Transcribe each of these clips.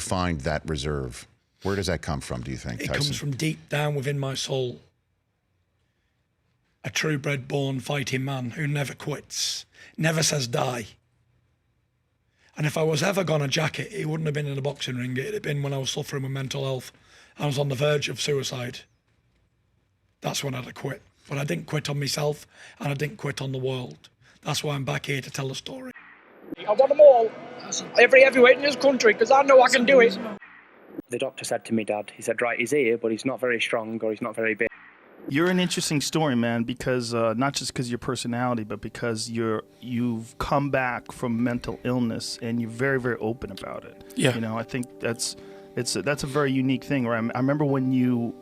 find that reserve? Where does that come from, do you think, Tyson? It comes from deep down within my soul. A true bred born fighting man who never quits, never says die. And if I was ever going to jack it, it wouldn't have been in a boxing ring. It'd have been when I was suffering with mental health. I was on the verge of suicide. That's when I'd have quit. But I didn't quit on myself, and I didn't quit on the world. That's why I'm back here to tell the story. I want them all, every heavyweight in this country, because I know I can do it. The doctor said to me, Dad, he said, right, he's here, but he's not very strong or he's not very big. You're an interesting story, man, because not just because of your personality, but because you've come back from mental illness and you're very, very open about it. Yeah. You know, I think that's a very unique thing. Right? I remember when you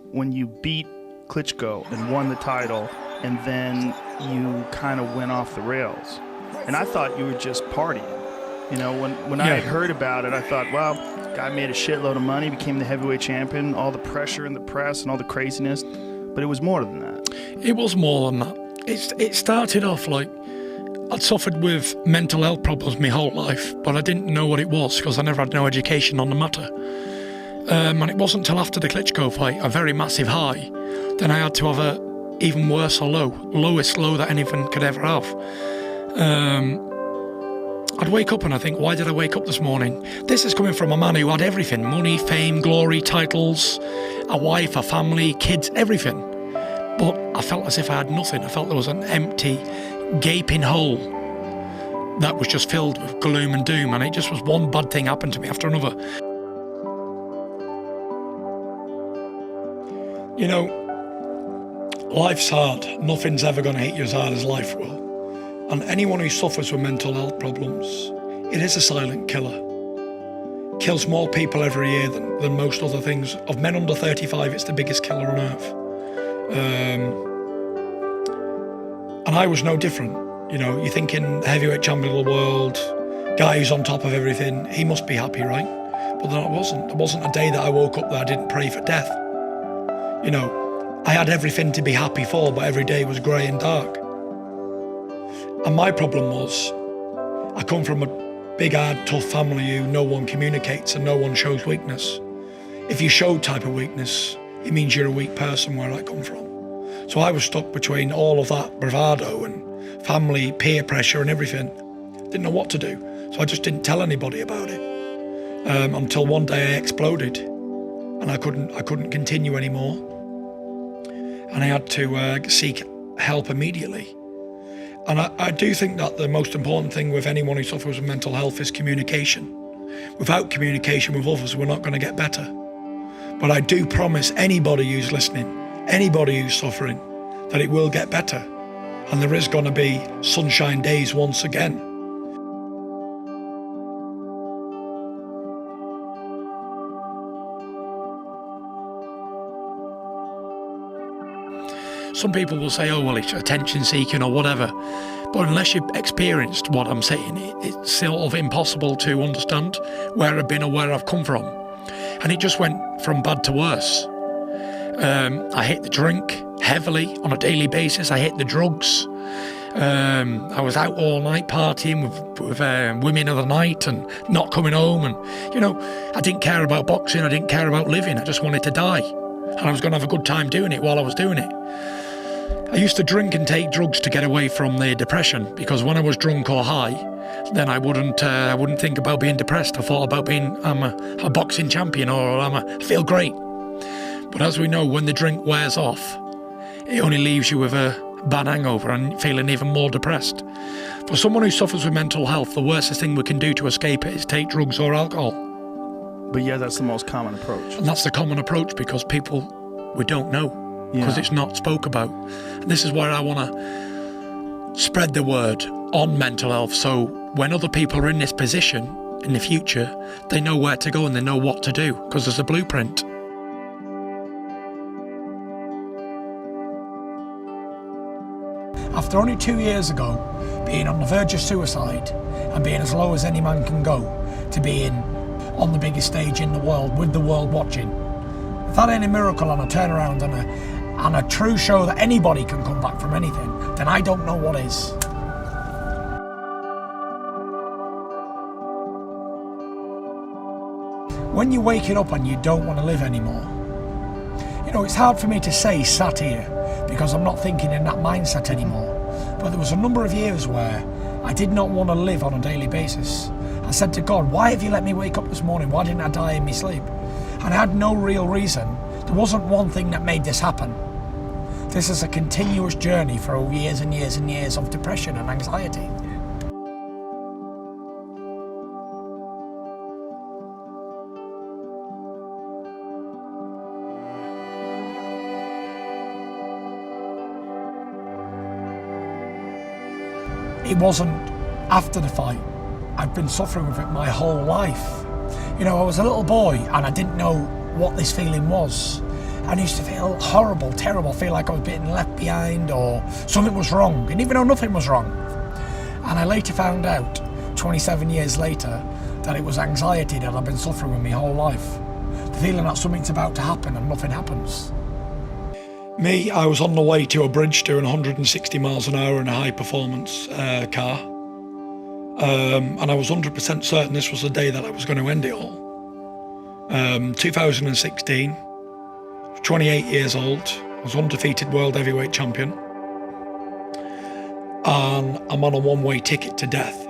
beat Klitschko and won the title, and then you kind of went off the rails, and I thought you were just partying. You know, when I had heard about it, I thought, well, guy made a shitload of money, became the heavyweight champion, all the pressure in the press and all the craziness. But it was more than that. It was more than that. It started off like I'd suffered with mental health problems my whole life, but I didn't know what it was because I never had no education on the matter. And it wasn't until after the Klitschko fight, a very massive high, then I had to have a even worse low, lowest low that anyone could ever have. I'd wake up and I think, why did I wake up this morning? This is coming from a man who had everything: money, fame, glory, titles, a wife, a family, kids, everything. But I felt as if I had nothing. I felt there was an empty, gaping hole that was just filled with gloom and doom, and it just was one bad thing happened to me after another. You know, life's hard. Nothing's ever going to hit you as hard as life will. And anyone who suffers with mental health problems, it is a silent killer. Kills more people every year than most other things. Of men under 35, it's the biggest killer on earth. And I was no different. You know, you're thinking heavyweight champion of the world, guy who's on top of everything, he must be happy, right? But then I wasn't. There wasn't a day that I woke up that I didn't pray for death. You know, I had everything to be happy for, but every day was grey and dark. And my problem was, I come from a big, hard, tough family who no one communicates and no one shows weakness. If you show type of weakness, it means you're a weak person where I come from. So I was stuck between all of that bravado and family, peer pressure and everything. Didn't know what to do. So I just didn't tell anybody about it. Until one day I exploded and I couldn't continue anymore. And I had to seek help immediately. And I do think that the most important thing with anyone who suffers with mental health is communication. Without communication with others, we're not going to get better. But I do promise anybody who's listening, anybody who's suffering, that it will get better. And there is going to be sunshine days once again. Some people will say, oh, well, it's attention seeking or whatever. But unless you've experienced what I'm saying, it's sort of impossible to understand where I've been or where I've come from. And it just went from bad to worse. I hit the drink heavily on a daily basis. I hit the drugs. I was out all night partying with women of the night and not coming home. And, you know, I didn't care about boxing. I didn't care about living. I just wanted to die. And I was going to have a good time doing it while I was doing it. I used to drink and take drugs to get away from the depression, because when I was drunk or high, then I wouldn't think about being depressed. I thought about I'm a boxing champion, or I feel great. But as we know, when the drink wears off, it only leaves you with a bad hangover and feeling even more depressed. For someone who suffers with mental health, the worst thing we can do to escape it is take drugs or alcohol. But yeah, that's the most common approach. And that's the common approach because people, we don't know. Because it's not spoke about. And this is where I want to spread the word on mental health, so when other people are in this position in the future, they know where to go and they know what to do, because there's a blueprint. After only 2 years ago, being on the verge of suicide and being as low as any man can go, to being on the biggest stage in the world with the world watching, if that ain't a miracle and a turnaround and a true show that anybody can come back from anything, then I don't know what is. when you're waking up and you don't want to live anymore, you know, it's hard for me to say sat here because I'm not thinking in that mindset anymore. But there was a number of years where I did not want to live on a daily basis. I said to God, why have you let me wake up this morning? Why didn't I die in my sleep? And I had no real reason. There wasn't one thing that made this happen. This is a continuous journey for years and years and years of depression and anxiety. It wasn't after the fight. I'd been suffering with it my whole life. You know, I was a little boy and I didn't know what this feeling was. I used to feel horrible, terrible, feel like I was being left behind or something was wrong, and even though nothing was wrong. And I later found out, 27 years later, that it was anxiety that I've been suffering with my whole life. The feeling that something's about to happen and nothing happens. Me, I was on the way to a bridge doing 160 miles an hour in a high performance car. And I was 100% certain this was the day that I was going to end it all. 2016, 28 years old, I was undefeated world heavyweight champion. And I'm on a one-way ticket to death.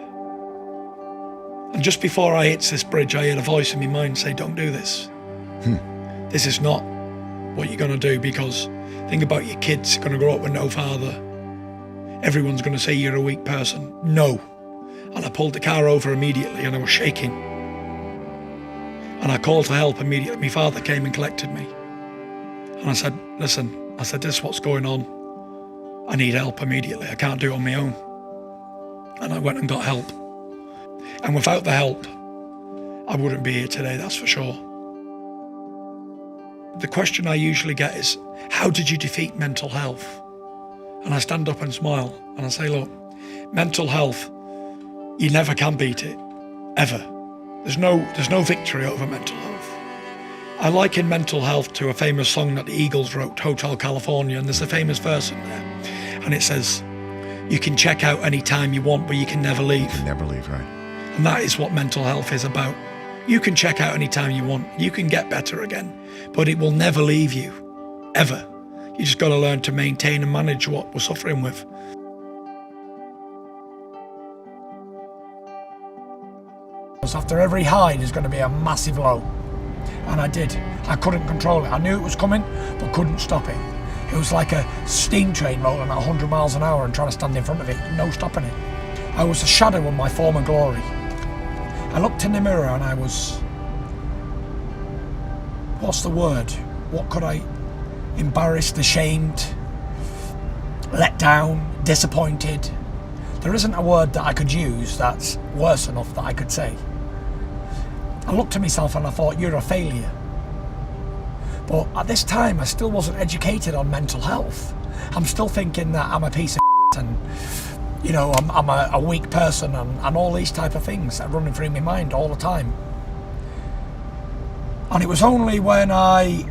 And just before I hit this bridge, I heard a voice in my mind say, don't do this. This is not what you're going to do, because think about your kids going to grow up with no father. Everyone's going to say you're a weak person. No. And I pulled the car over immediately and I was shaking. And I called for help immediately. My father came and collected me. And I said, listen, this is what's going on. I need help immediately. I can't do it on my own. And I went and got help. And without the help, I wouldn't be here today, that's for sure. The question I usually get is, how did you defeat mental health? And I stand up and smile and I say, look, mental health, you never can beat it, ever. There's no victory over mental health. I liken mental health to a famous song that the Eagles wrote, Hotel California, and there's a famous verse in there. And it says, you can check out any time you want, but you can never leave. You can never leave, right? And that is what mental health is about. You can check out anytime you want. You can get better again, but it will never leave you, ever. You just got to learn to maintain and manage what we're suffering with. After every high, there's going to be a massive low. And I did. I couldn't control it. I knew it was coming, but couldn't stop it. It was like a steam train rolling at 100 miles an hour and trying to stand in front of it, no stopping it. I was a shadow of my former glory. I looked in the mirror and I was, what's the word? What could I, embarrassed, ashamed, let down, disappointed. There isn't a word that I could use that's worse enough that I could say. I looked at myself and I thought, you're a failure. But at this time, I still wasn't educated on mental health. I'm still thinking that I'm a piece of and, you know, I'm a weak person and all these type of things that are running through my mind all the time. And it was only when I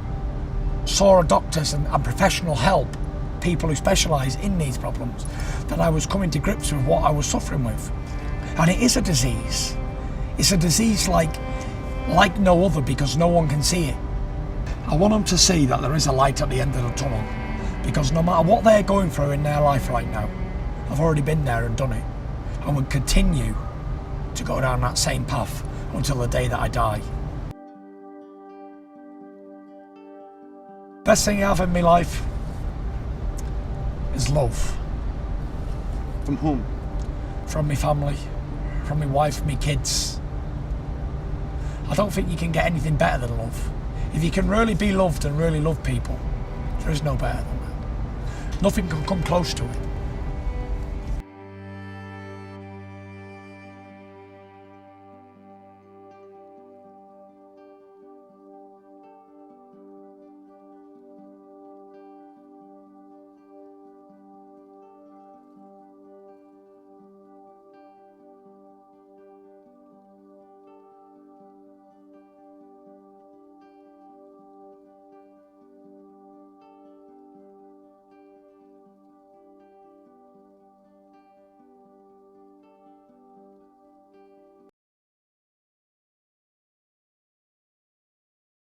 saw doctors and professional help, people who specialise in these problems, that I was coming to grips with what I was suffering with. And it is a disease. It's a disease like no other, because no one can see it. I want them to see that there is a light at the end of the tunnel, because no matter what they're going through in their life right now, I've already been there and done it, and will continue to go down that same path until the day that I die. Best thing I have in my life is love. From whom? From my family, from my wife, my kids. I don't think you can get anything better than love. If you can really be loved and really love people, there is no better than that. Nothing can come close to it.